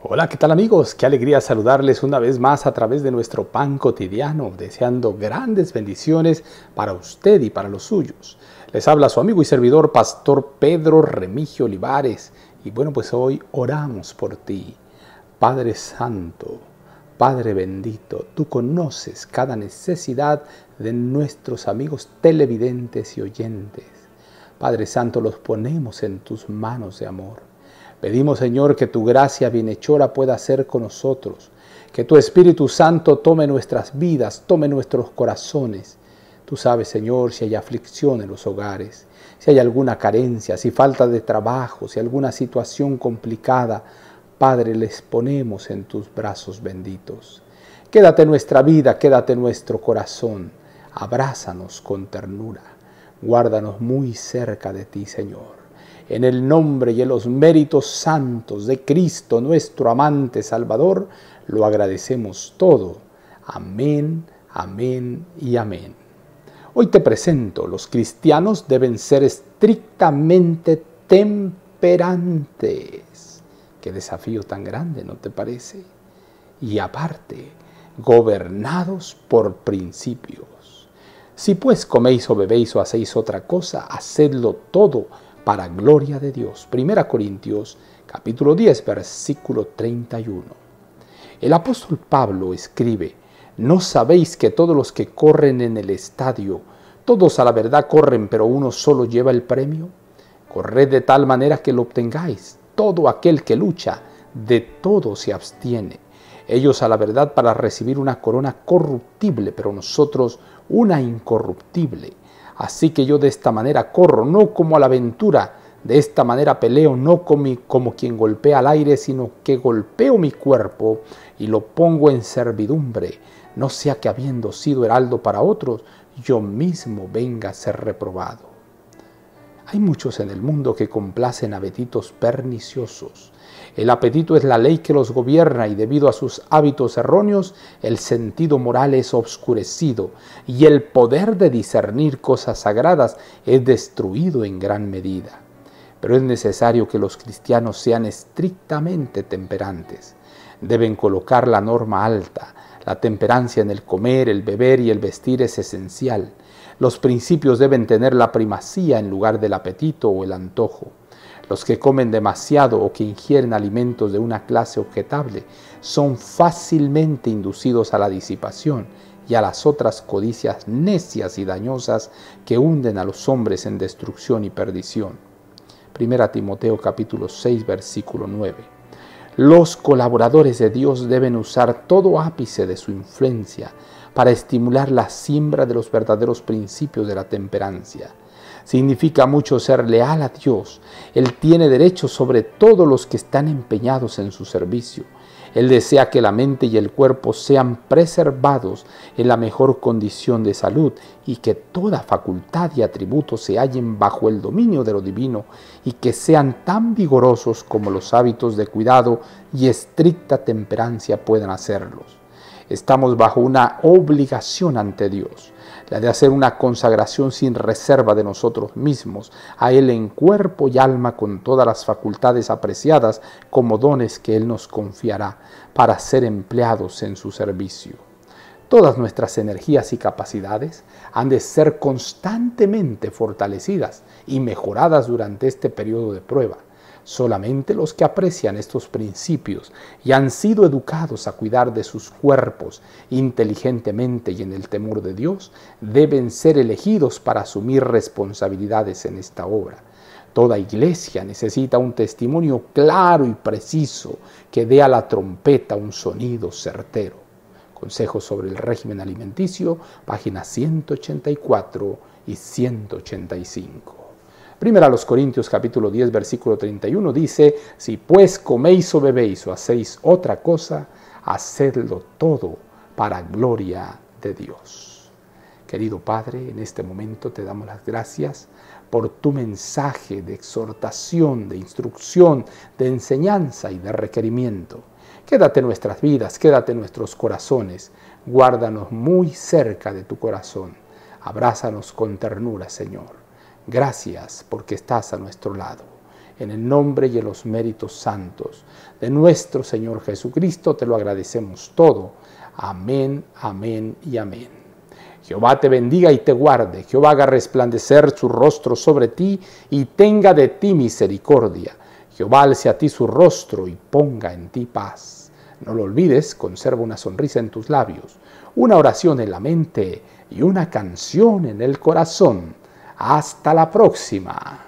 Hola, ¿qué tal amigos? Qué alegría saludarles una vez más a través de nuestro pan cotidiano, deseando grandes bendiciones para usted y para los suyos. Les habla su amigo y servidor, Pastor Pedro Remigio Olivares. Y bueno, pues hoy oramos por ti. Padre Santo, Padre bendito, tú conoces cada necesidad de nuestros amigos televidentes y oyentes. Padre Santo, los ponemos en tus manos de amor. Pedimos, Señor, que tu gracia bienhechora pueda ser con nosotros, que tu Espíritu Santo tome nuestras vidas, tome nuestros corazones. Tú sabes, Señor, si hay aflicción en los hogares, si hay alguna carencia, si falta de trabajo, si alguna situación complicada, Padre, les ponemos en tus brazos benditos. Quédate en nuestra vida, quédate en nuestro corazón, abrázanos con ternura, guárdanos muy cerca de ti, Señor. En el nombre y en los méritos santos de Cristo, nuestro amante Salvador, lo agradecemos todo. Amén, amén y amén. Hoy te presento, los cristianos deben ser estrictamente temperantes. Qué desafío tan grande, ¿no te parece? Y aparte, gobernados por principios. Si pues coméis o bebéis o hacéis otra cosa, hacedlo todo para gloria de Dios. 1 Corintios capítulo 10, versículo 31. El apóstol Pablo escribe: ¿no sabéis que todos los que corren en el estadio, todos a la verdad corren, pero uno solo lleva el premio? Corred de tal manera que lo obtengáis. Todo aquel que lucha, de todo se abstiene. Ellos a la verdad para recibir una corona corruptible, pero nosotros una incorruptible. Así que yo de esta manera corro, no como a la aventura, de esta manera peleo, no como quien golpea al aire, sino que golpeo mi cuerpo y lo pongo en servidumbre, no sea que habiendo sido heraldo para otros, yo mismo venga a ser reprobado. Hay muchos en el mundo que complacen apetitos perniciosos. El apetito es la ley que los gobierna y debido a sus hábitos erróneos, el sentido moral es obscurecido y el poder de discernir cosas sagradas es destruido en gran medida. Pero es necesario que los cristianos sean estrictamente temperantes. Deben colocar la norma alta. La temperancia en el comer, el beber y el vestir es esencial. Los principios deben tener la primacía en lugar del apetito o el antojo. Los que comen demasiado o que ingieren alimentos de una clase objetable son fácilmente inducidos a la disipación y a las otras codicias necias y dañosas que hunden a los hombres en destrucción y perdición. 1 Timoteo capítulo 6, versículo 9. Los colaboradores de Dios deben usar todo ápice de su influencia para estimular la siembra de los verdaderos principios de la temperancia. Significa mucho ser leal a Dios. Él tiene derecho sobre todos los que están empeñados en su servicio. Él desea que la mente y el cuerpo sean preservados en la mejor condición de salud y que toda facultad y atributo se hallen bajo el dominio de lo divino y que sean tan vigorosos como los hábitos de cuidado y estricta temperancia puedan hacerlos. Estamos bajo una obligación ante Dios, la de hacer una consagración sin reserva de nosotros mismos, a Él en cuerpo y alma con todas las facultades apreciadas como dones que Él nos confiará para ser empleados en su servicio. Todas nuestras energías y capacidades han de ser constantemente fortalecidas y mejoradas durante este periodo de prueba. Solamente los que aprecian estos principios y han sido educados a cuidar de sus cuerpos inteligentemente y en el temor de Dios deben ser elegidos para asumir responsabilidades en esta obra. Toda iglesia necesita un testimonio claro y preciso que dé a la trompeta un sonido certero. Consejos sobre el régimen alimenticio, páginas 184 y 185. 1 Corintios capítulo 10, versículo 31 dice: si pues coméis o bebéis o hacéis otra cosa, hacedlo todo para gloria de Dios. Querido Padre, en este momento te damos las gracias por tu mensaje de exhortación, de instrucción, de enseñanza y de requerimiento. Quédate en nuestras vidas, quédate en nuestros corazones, guárdanos muy cerca de tu corazón, abrázanos con ternura, Señor. Gracias porque estás a nuestro lado. En el nombre y en los méritos santos de nuestro Señor Jesucristo te lo agradecemos todo. Amén, amén y amén. Jehová te bendiga y te guarde. Jehová haga resplandecer su rostro sobre ti y tenga de ti misericordia. Jehová alce a ti su rostro y ponga en ti paz. No lo olvides, conserva una sonrisa en tus labios, una oración en la mente y una canción en el corazón. Hasta la próxima.